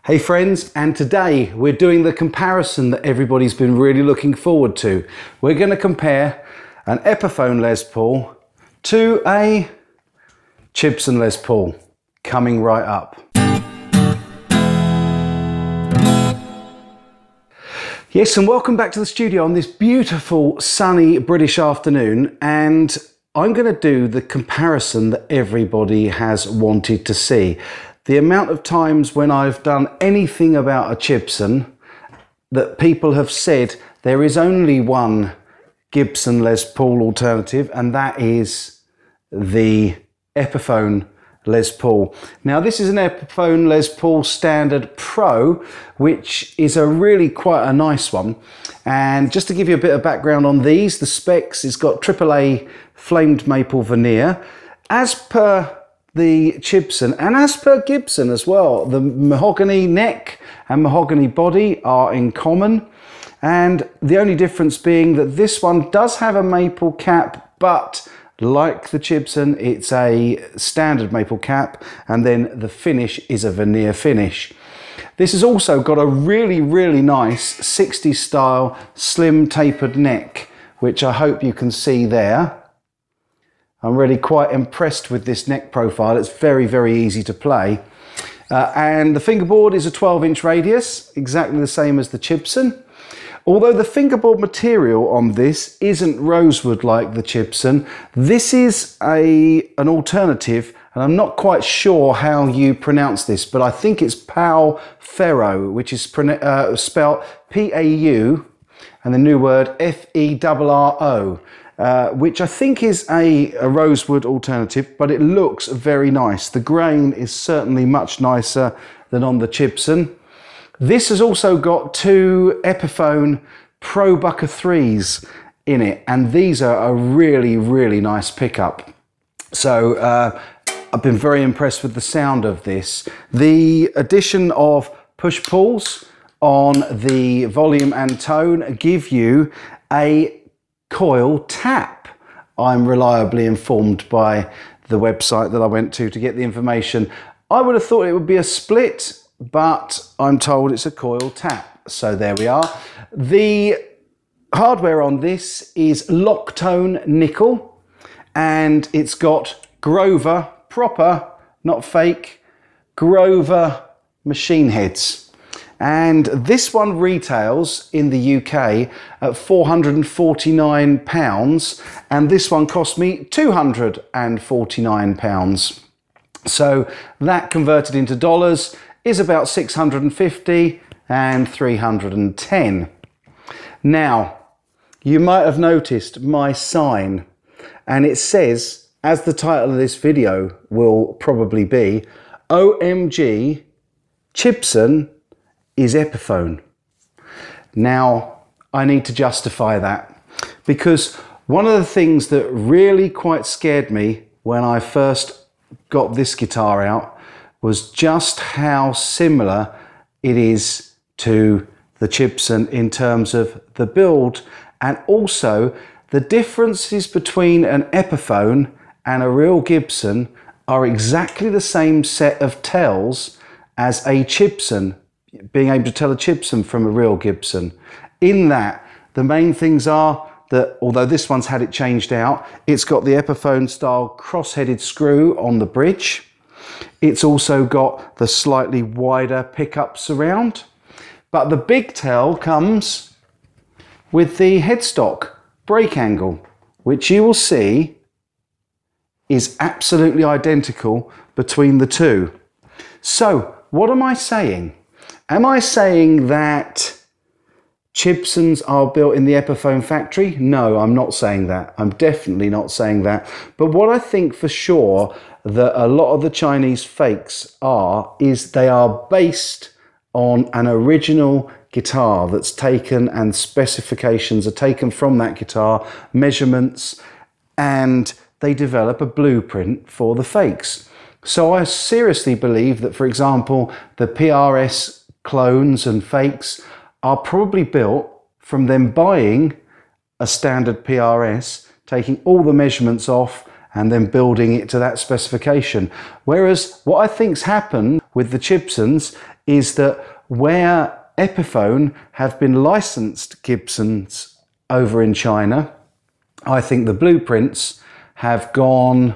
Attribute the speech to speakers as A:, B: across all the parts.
A: Hey friends, and today we're doing the comparison that everybody's been really looking forward to. We're going to compare an Epiphone Les Paul to a Chibson Les Paul, coming right up. Yes, and welcome back to the studio on this beautiful sunny British afternoon, and I'm going to do the comparison that everybody has wanted to see. The amount of times when I've done anything about a Chibson that people have said there is only one Gibson Les Paul alternative, and that is the Epiphone Les Paul. Now this is an Epiphone Les Paul Standard Pro, which is a really quite a nice one. And just to give you a bit of background on these, the specs, it's got AAA flamed maple veneer. As per the Chibson and as per Gibson as well, the mahogany neck and mahogany body are in common, and the only difference being that this one does have a maple cap, but like the Chibson it's a standard maple cap, and then the finish is a veneer finish. This has also got a really nice 60s style slim tapered neck, which I hope you can see there. I'm really quite impressed with this neck profile. It's very easy to play. And the fingerboard is a 12-inch radius, exactly the same as the Chibson. Although the fingerboard material on this isn't rosewood like the Chibson, this is an alternative, and I'm not quite sure how you pronounce this, but I think it's Pau Ferro, which is spelled P-A-U, and the new word F-E-R-R-O. Which I think is a rosewood alternative, but it looks very nice. The grain is certainly much nicer than on the Chibson. This has also got two Epiphone Pro Bucker 3s in it, and these are a really nice pickup. So I've been very impressed with the sound of this. The addition of push-pulls on the volume and tone give you a coil tap. I'm reliably informed by the website that I went to get the information. I would have thought it would be a split, but I'm told it's a coil tap. So there we are. The hardware on this is Locktone nickel, and it's got Grover, proper, not fake, Grover machine heads. And this one retails in the UK at £449, and this one cost me £249. So that converted into dollars is about 650 and 310. Now, you might have noticed my sign, and it says, as the title of this video will probably be, OMG Chibson is Epiphone. Now, I need to justify that, because one of the things that really quite scared me when I first got this guitar out was just how similar it is to the Chibson in terms of the build, and also the differences between an Epiphone and a real Gibson are exactly the same set of tells as a Chibson, being able to tell a Chibson from a real Gibson. In that, the main things are that although this one's had it changed out, it's got the Epiphone style cross-headed screw on the bridge. It's also got the slightly wider pickup surround, but the big tell comes with the headstock brake angle, which you will see is absolutely identical between the two. So what am I saying? Am I saying that Chibsons are built in the Epiphone factory? No, I'm not saying that. I'm definitely not saying that. But what I think for sure that a lot of the Chinese fakes are, is they are based on an original guitar that's taken, and specifications are taken from that guitar, measurements, and they develop a blueprint for the fakes. So I seriously believe that, for example, the PRS clones and fakes are probably built from them buying a standard PRS, taking all the measurements off and then building it to that specification. Whereas what I think's happened with the Chibsons is that where Epiphone have been licensed Gibsons over in China, I think the blueprints have gone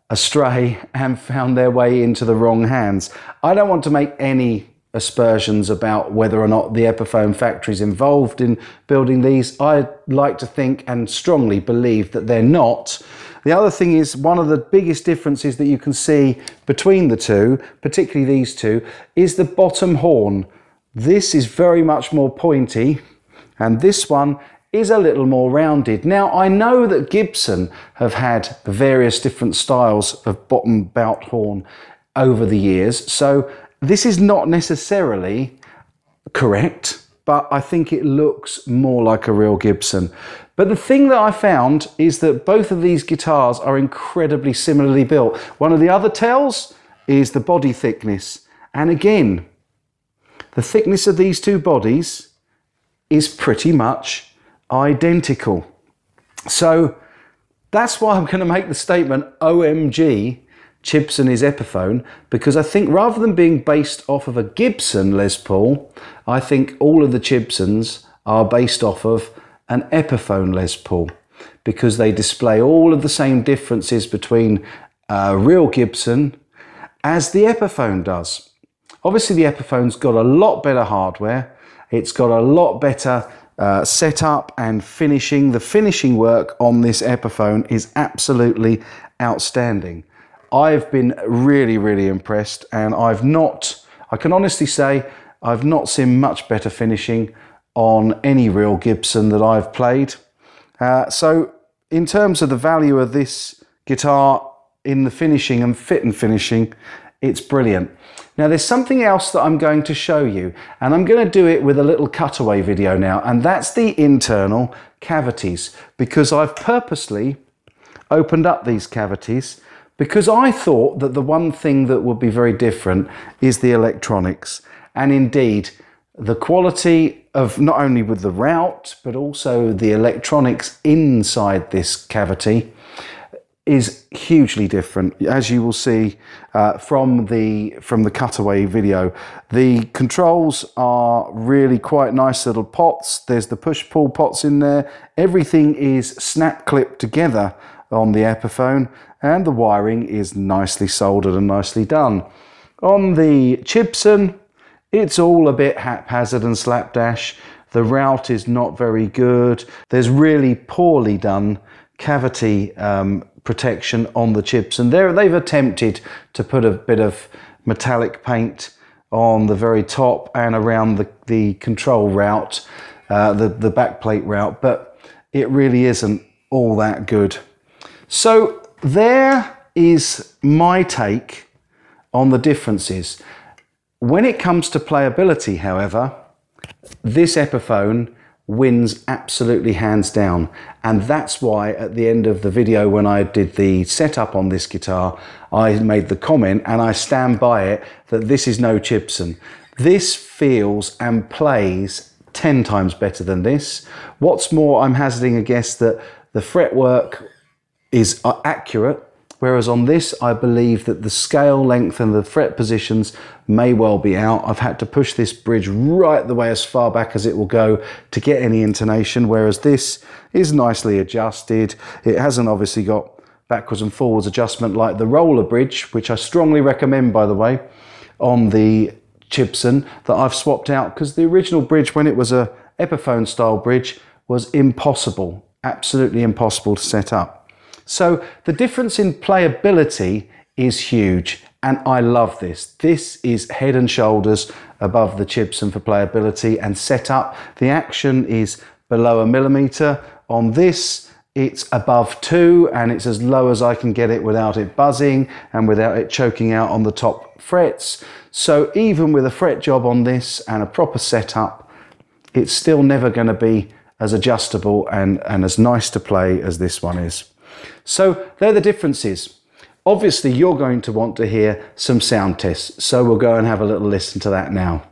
A: astray and found their way into the wrong hands. I don't want to make any aspersions about whether or not the Epiphone factory is involved in building these. I like to think and strongly believe that they're not. The other thing is, one of the biggest differences that you can see between the two, particularly these two, is the bottom horn. This is very much more pointy, and this one is a little more rounded. Now, I know that Gibson have had various different styles of bottom bout horn over the years, so this is not necessarily correct, but I think it looks more like a real Gibson. But the thing that I found is that both of these guitars are incredibly similarly built. One of the other tells is the body thickness. And again, the thickness of these two bodies is pretty much identical. So that's why I'm going to make the statement OMG Chibson is Epiphone, because I think rather than being based off of a Gibson Les Paul, I think all of the Chibsons are based off of an Epiphone Les Paul, because they display all of the same differences between a real Gibson as the Epiphone does. Obviously the Epiphone's got a lot better hardware, it's got a lot better setup and finishing. The finishing work on this Epiphone is absolutely outstanding. I've been really, really impressed, and I can honestly say, I've not seen much better finishing on any real Gibson that I've played. So in terms of the value of this guitar in the finishing and fit and finishing, it's brilliant. Now there's something else that I'm going to show you, and I'm going to do it with a little cutaway video now, and that's the internal cavities, because I've purposely opened up these cavities because I thought that the one thing that would be very different is the electronics, and indeed the quality of not only with the route but also the electronics inside this cavity is hugely different, as you will see from the cutaway video. The controls are really quite nice little pots. There's the push-pull pots in there. Everything is snap-clipped together on the Epiphone, and the wiring is nicely soldered and nicely done. On the Chibson, it's all a bit haphazard and slapdash. The route is not very good. There's really poorly done cavity protection on the Chibson. They've attempted to put a bit of metallic paint on the very top and around the control route, the backplate route, but it really isn't all that good. So there is my take on the differences. When it comes to playability, however, this Epiphone wins absolutely hands down, and that's why at the end of the video when I did the setup on this guitar, I made the comment, and I stand by it, that this is no Chibson. This feels and plays 10 times better than this. What's more, I'm hazarding a guess that the fretwork is accurate, whereas on this I believe that the scale length and the fret positions may well be out. I've had to push this bridge right the way as far back as it will go to get any intonation, whereas this is nicely adjusted. It hasn't obviously got backwards and forwards adjustment like the roller bridge, which I strongly recommend, by the way, on the Chibson that I've swapped out, because the original bridge, when it was a Epiphone style bridge, was impossible, absolutely impossible to set up. So the difference in playability is huge, and I love this. This is head and shoulders above the Chibson for playability and setup. The action is below 1 millimeter. On this, it's above 2, and it's as low as I can get it without it buzzing and without it choking out on the top frets. So even with a fret job on this and a proper setup, it's still never going to be as adjustable and as nice to play as this one is. So they're the differences. Obviously you're going to want to hear some sound tests, so we'll go and have a little listen to that now.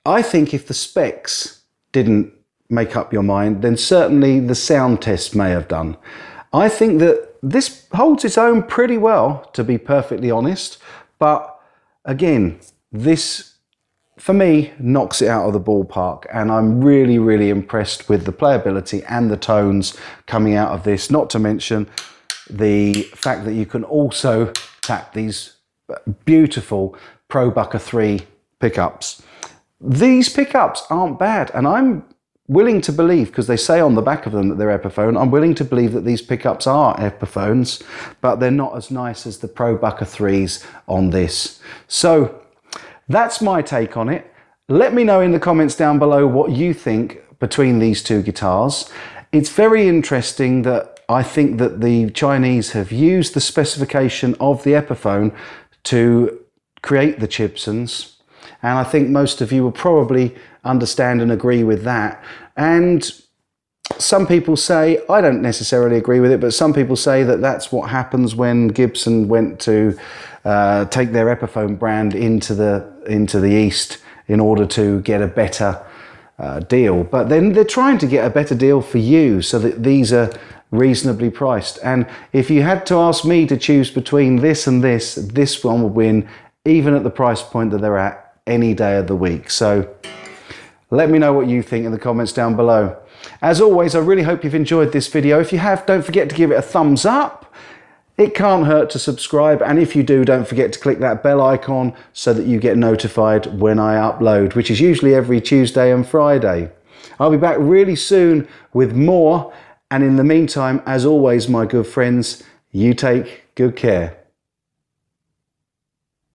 A: I think if the specs didn't make up your mind, then certainly the sound test may have done. I think that this holds its own pretty well, to be perfectly honest, but again, this for me knocks it out of the ballpark, and I'm really, really impressed with the playability and the tones coming out of this, not to mention the fact that you can also tap these beautiful Pro Bucker 3 pickups. These pickups aren't bad, and I'm willing to believe, because they say on the back of them that they're Epiphone, I'm willing to believe that these pickups are Epiphones, but they're not as nice as the Pro Bucker 3s on this. So that's my take on it. Let me know in the comments down below what you think between these two guitars. It's very interesting that I think that the Chinese have used the specification of the Epiphone to create the Chibsons. And I think most of you will probably understand and agree with that. And some people say, I don't necessarily agree with it, but some people say that that's what happens when Gibson went to take their Epiphone brand into the East in order to get a better deal. But then they're trying to get a better deal for you so that these are reasonably priced. And if you had to ask me to choose between this and this one would win, even at the price point that they're at, any day of the week. So let me know what you think in the comments down below. As always, I really hope you've enjoyed this video. If you have, don't forget to give it a thumbs up. It can't hurt to subscribe, and if you do, don't forget to click that bell icon so that you get notified when I upload, which is usually every Tuesday and Friday. I'll be back really soon with more, and in the meantime, as always, my good friends, you take good care.